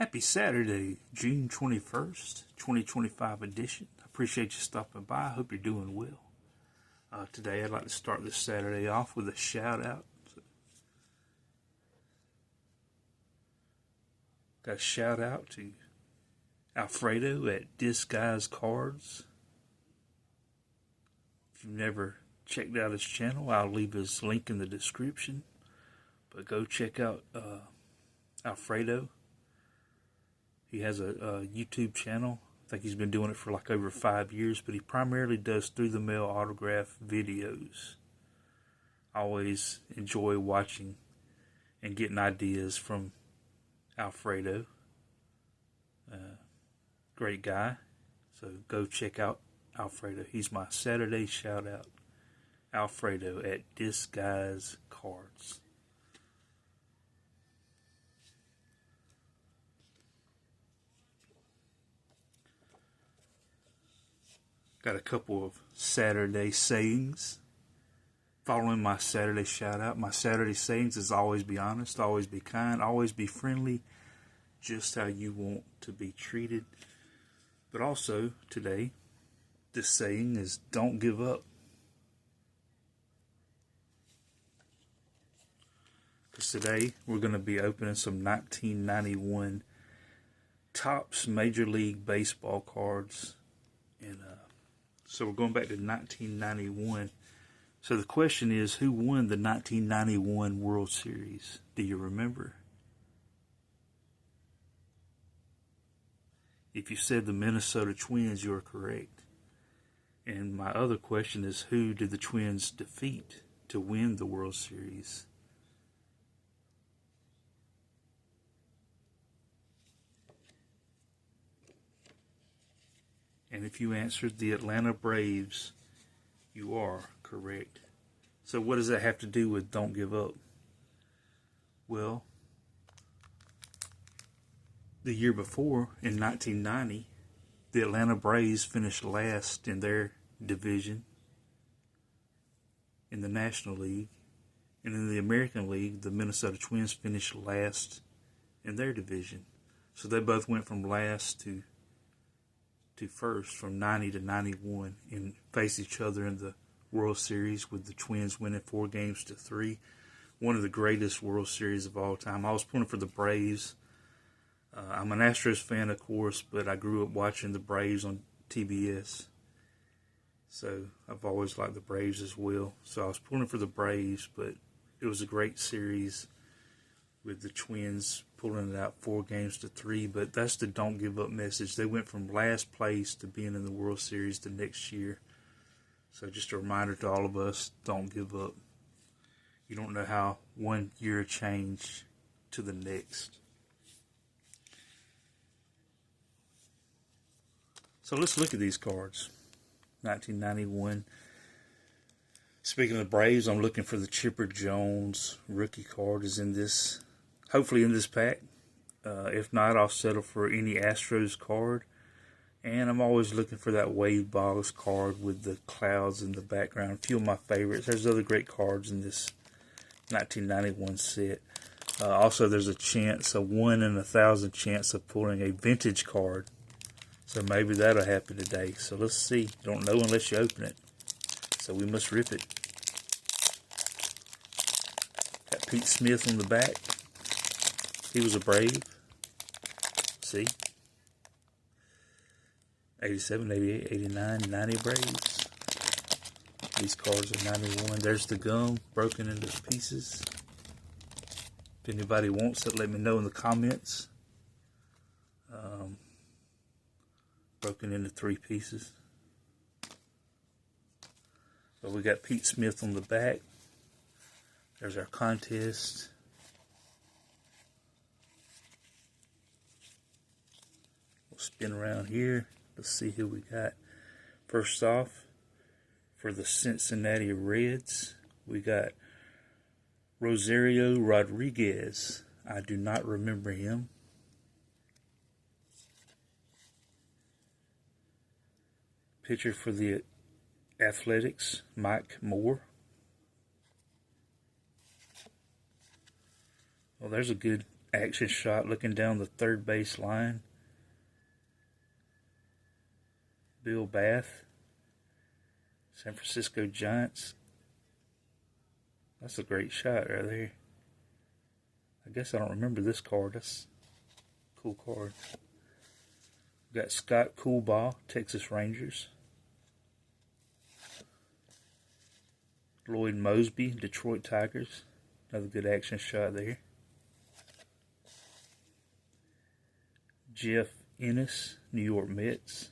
Happy Saturday, June 21st, 2025 edition. I appreciate you stopping by. I hope you're doing well. Today I'd like to start this Saturday off with a shout out. Got a shout out to Alfredo at Disguise Cards. If you've never checked out his channel, I'll leave his link in the description. But go check out Alfredo. He has a YouTube channel. I think he's been doing it for like over 5 years, but he primarily does through the mail autograph videos. I always enjoy watching and getting ideas from Alfredo. Great guy. So go check out Alfredo. He's my Saturday shout out. Alfredo at Disguise Cards. Got a couple of Saturday sayings. Following my Saturday shout out, my Saturday sayings is always be honest, always be kind, always be friendly, just how you want to be treated. But also today, this saying is don't give up. Because today we're going to be opening some 1991 Topps Major League Baseball cards. And so we're going back to 1991. So the question is, who won the 1991 World Series? Do you remember? If you said the Minnesota Twins, you're correct. And my other question is, who did the Twins defeat to win the World Series? And if you answered the Atlanta Braves, you are correct. So what does that have to do with don't give up? Well, the year before, in 1990, the Atlanta Braves finished last in their division in the National League. And in the American League, the Minnesota Twins finished last in their division. So they both went from last to first, from 90 to 91, and face each other in the World Series, with the Twins winning 4-3. One of the greatest World Series of all time. I was pulling for the Braves. I'm an Astros fan, of course, but I grew up watching the Braves on TBS. So I've always liked the Braves as well. So I was pulling for the Braves, but it was a great series with the Twins pulling it out 4-3. But that's the don't give up message. They went from last place to being in the World Series the next year. So just a reminder to all of us, don't give up. You don't know how 1 year changed to the next. So let's look at these cards. 1991. Speaking of the Braves, I'm looking for the Chipper Jones rookie card. Is in this, hopefully in this pack. If not, I'll settle for any Astros card. And I'm always looking for that Wade Boggs card with the clouds in the background. A few of my favorites. There's other great cards in this 1991 set. Also, there's a chance, a 1 in 1,000 chance of pulling a vintage card. So maybe that'll happen today. So let's see. You don't know unless you open it. So we must rip it. Got Pete Smith on the back. He was a Brave. See? 87, 88, 89, 90 Braves. These cards are 91. There's the gum broken into pieces. If anybody wants it, let me know in the comments. Broken into 3 pieces. But we got Pete Smith on the back. There's our contest. We'll spin around here. Let's see who we got. First off, for the Cincinnati Reds, we got Rosario Rodriguez. I do not remember him. Pitcher for the Athletics, Mike Moore. Well, there's a good action shot looking down the third base line. Bill Bath, San Francisco Giants. That's a great shot right there. I guess I don't remember this card. That's a cool card. We got Scott Coolbaugh, Texas Rangers. Lloyd Mosby, Detroit Tigers. Another good action shot there. Jeff Ennis, New York Mets.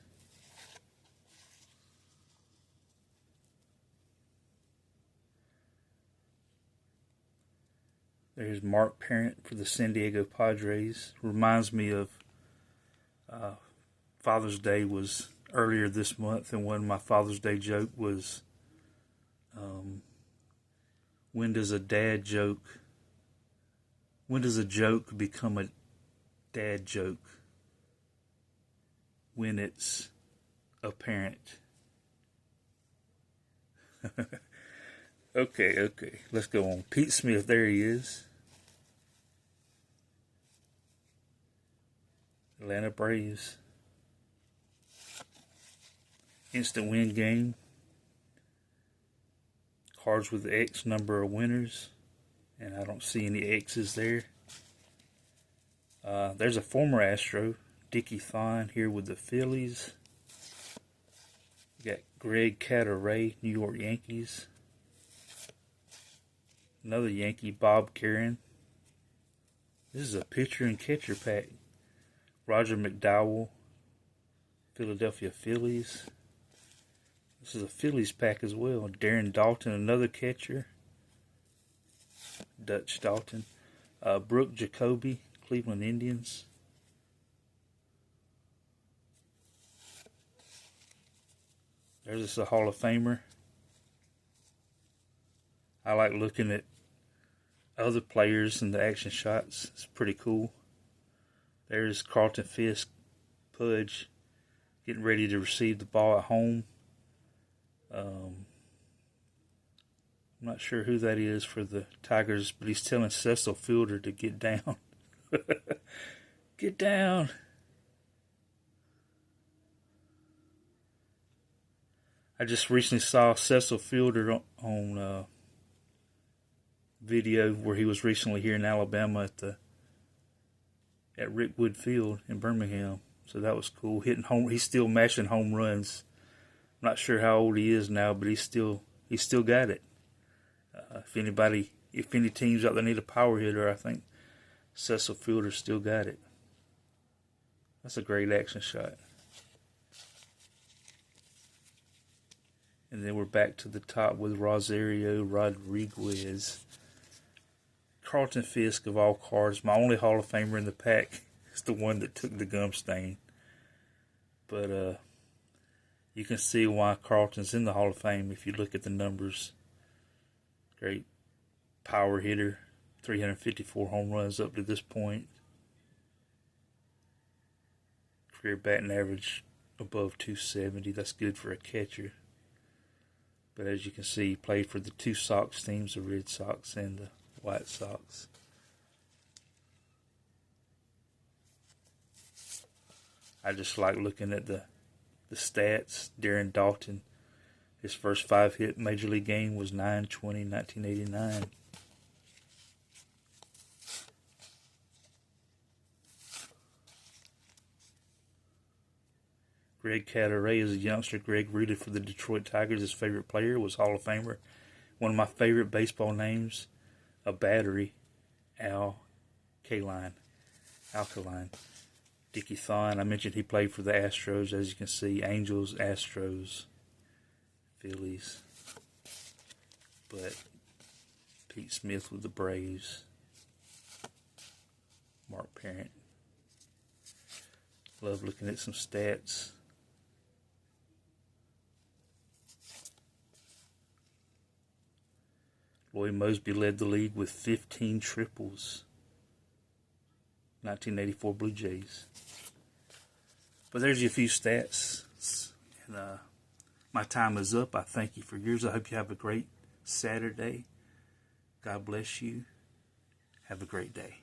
There's Mark Parent for the San Diego Padres. Reminds me of Father's Day was earlier this month, and one of my Father's Day joke was, when does a joke become a dad joke? When it's apparent. Okay, let's go on. Pete Smith, there he is. Atlanta Braves. Instant win game. Cards with X number of winners. And I don't see any X's there. There's a former Astro, Dickie Thon, here with the Phillies. We got Greg Cadaret, New York Yankees. Another Yankee, Bob Karen. This is a pitcher and catcher pack. Roger McDowell, Philadelphia Phillies. This is a Phillies pack as well. Darren Dalton, another catcher. Dutch Dalton. Brooke Jacoby, Cleveland Indians. There's just a Hall of Famer. I like looking at other players and the action shots. It's pretty cool. There's Carlton Fisk, Pudge, getting ready to receive the ball at home. I'm not sure who that is for the Tigers, but he's telling Cecil Fielder to get down. Get down. I just recently saw Cecil Fielder on video where he was recently here in Alabama at Rickwood Field in Birmingham. So that was cool. Hitting home, he's still mashing home runs. I'm not sure how old he is now, but he's still got it. If any teams out there need a power hitter, I think Cecil Fielder still got it. That's a great action shot. And then we're back to the top with Rosario Rodriguez. Carlton Fisk, of all cards, my only Hall of Famer in the pack, is the one that took the gum stain. But you can see why Carlton's in the Hall of Fame if you look at the numbers. Great power hitter, 354 home runs up to this point. Career batting average above 270. That's good for a catcher. But as you can see, he played for the two Sox teams, the Red Sox and the White Sox. I just like looking at the stats. Darren Dalton, his first 5-hit Major League game was 9/20/1989. Greg Cadaret is a youngster. Greg rooted for the Detroit Tigers. His favorite player was Hall of Famer. One of my favorite baseball names, a battery, Alkaline. Dickie Thon, I mentioned he played for the Astros, as you can see. Angels, Astros, Phillies. But Pete Smith with the Braves. Mark Parent. Love looking at some stats. Lloyd Mosby led the league with 15 triples. 1984 Blue Jays. But there's your few stats. And my time is up. I thank you for yours. I hope you have a great Saturday. God bless you. Have a great day.